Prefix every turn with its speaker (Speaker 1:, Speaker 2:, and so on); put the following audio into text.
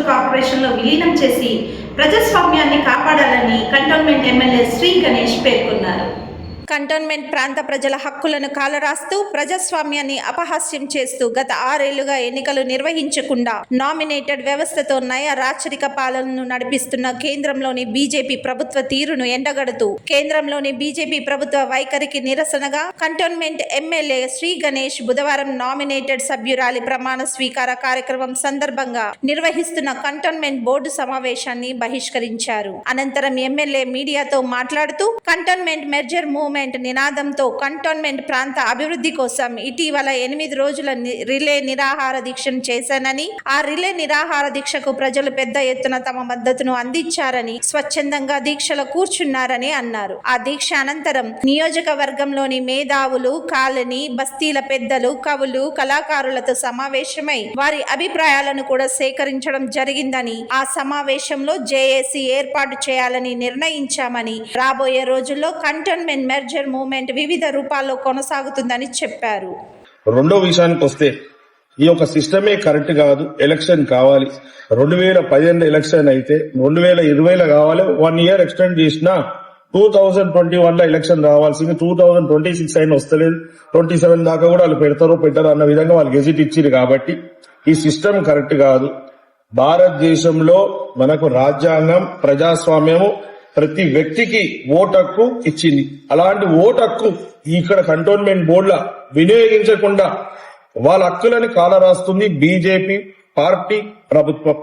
Speaker 1: Municipal కార్పొరేషన్లో విలీనం చేసి ప్రజాస్వామ్యాన్ని కాపాడాలని కంటోన్మెంట్ ఎమ్మెల్యే శ్రీ గణేష్ పేర్కొన్నారు. కంటోన్మెంట్ ప్రాంత ప్రజల హక్కులను కాలరాస్తూ ప్రజాస్వామ్యాన్ని అపహాస్యం చేస్తూ గత 6 ఏళ్లుగా ఎన్నికలు నిర్వహించకుండా నామినేటెడ్ వ్యవస్థతో నయ రాచరిక పాలనను నడిపిస్తున్న కేంద్రంలోని బీజేపీ ప్రభుత్వ తీరును ఎండగడుతూ కేంద్రంలోని బీజేపీ ప్రభుత్వ వైఖరికి నిరసనగా కంటోన్మెంట్ ఎమ్మెల్యే శ్రీ గణేష్ బుధవారం నామినేటెడ్ సభ్యురాలి ప్రమాణ స్వీకార కార్యక్రమం సందర్భంగా నిర్వహిస్తున్న కంటోన్మెంట్ బోర్డు సమావేశాన్ని బహిష్కరించారు. అనంతరం ఎమ్మెల్యే మీడియాతో మాట్లాడుతూ కంటోన్మెంట్ మెర్జర్ మూవ్మెంట్ నినాదంతో కంటోన్మెంట్ ప్రాంత అభివృద్ధి కోసం ఇటీవల 8 రోజుల రిలే నిరాహార దీక్షను చేశానని, ఆ రిలే నిరాహార దీక్షకు ప్రజలు పెద్ద ఎత్తున తమ మద్దతును అందించారని, స్వచ్ఛందంగా దీక్షలో కూర్చున్నారని అన్నారు. ఆ దీక్ష అనంతరం నియోజకవర్గంలోని మేధావులు, కాలనీ బస్తీల పెద్దలు, కవులు, కళాకారులతో సమావేశమై వారి అభిప్రాయాలను కూడా సేకరించడం జరిగిందని, ఆ సమావేశంలో జేఏసీ ఏర్పాటు చేయాలని నిర్ణయించామని, రాబోయే రోజుల్లో కంటోన్మెంట్ మెర్జర్ మూవ్మెంట్ వివిధ రూపాల్లో కొనసాగుతుందని చెప్పారు.
Speaker 2: రెండో విషయానికి వస్తే ఈ యొక్క సిస్టమే కరెక్ట్ కాదు. ఎలక్షన్ కావాలి. 2015 ఎలక్షన్ అయితే 2020లో కావాలి. 1 ఇయర్ ఎక్స్టెండ్ చేసినా 2021లో ఎలక్షన్ రావాల్సింది 2026 అయినా వస్తలేదు. 27 దాకా కూడా వాళ్ళు పెట్టరు అన్న విధంగా వాళ్ళు గెజిట్ ఇచ్చింది. కాబట్టి ఈ సిస్టమ్ కరెక్ట్ కాదు. భారతదేశంలో మనకు రాజ్యాంగం, ప్రజాస్వామ్యము ప్రతి వ్యక్తికి ఓటు హక్కు ఇచ్చింది. అలాంటి ఓటు హక్కు ఇక్కడ కంటోన్మెంట్ బోర్డుల వినియోగించకుండా వాళ్ళ హక్కులని కాలరాస్తుంది బీజేపీ పార్టీ ప్రభుత్వం.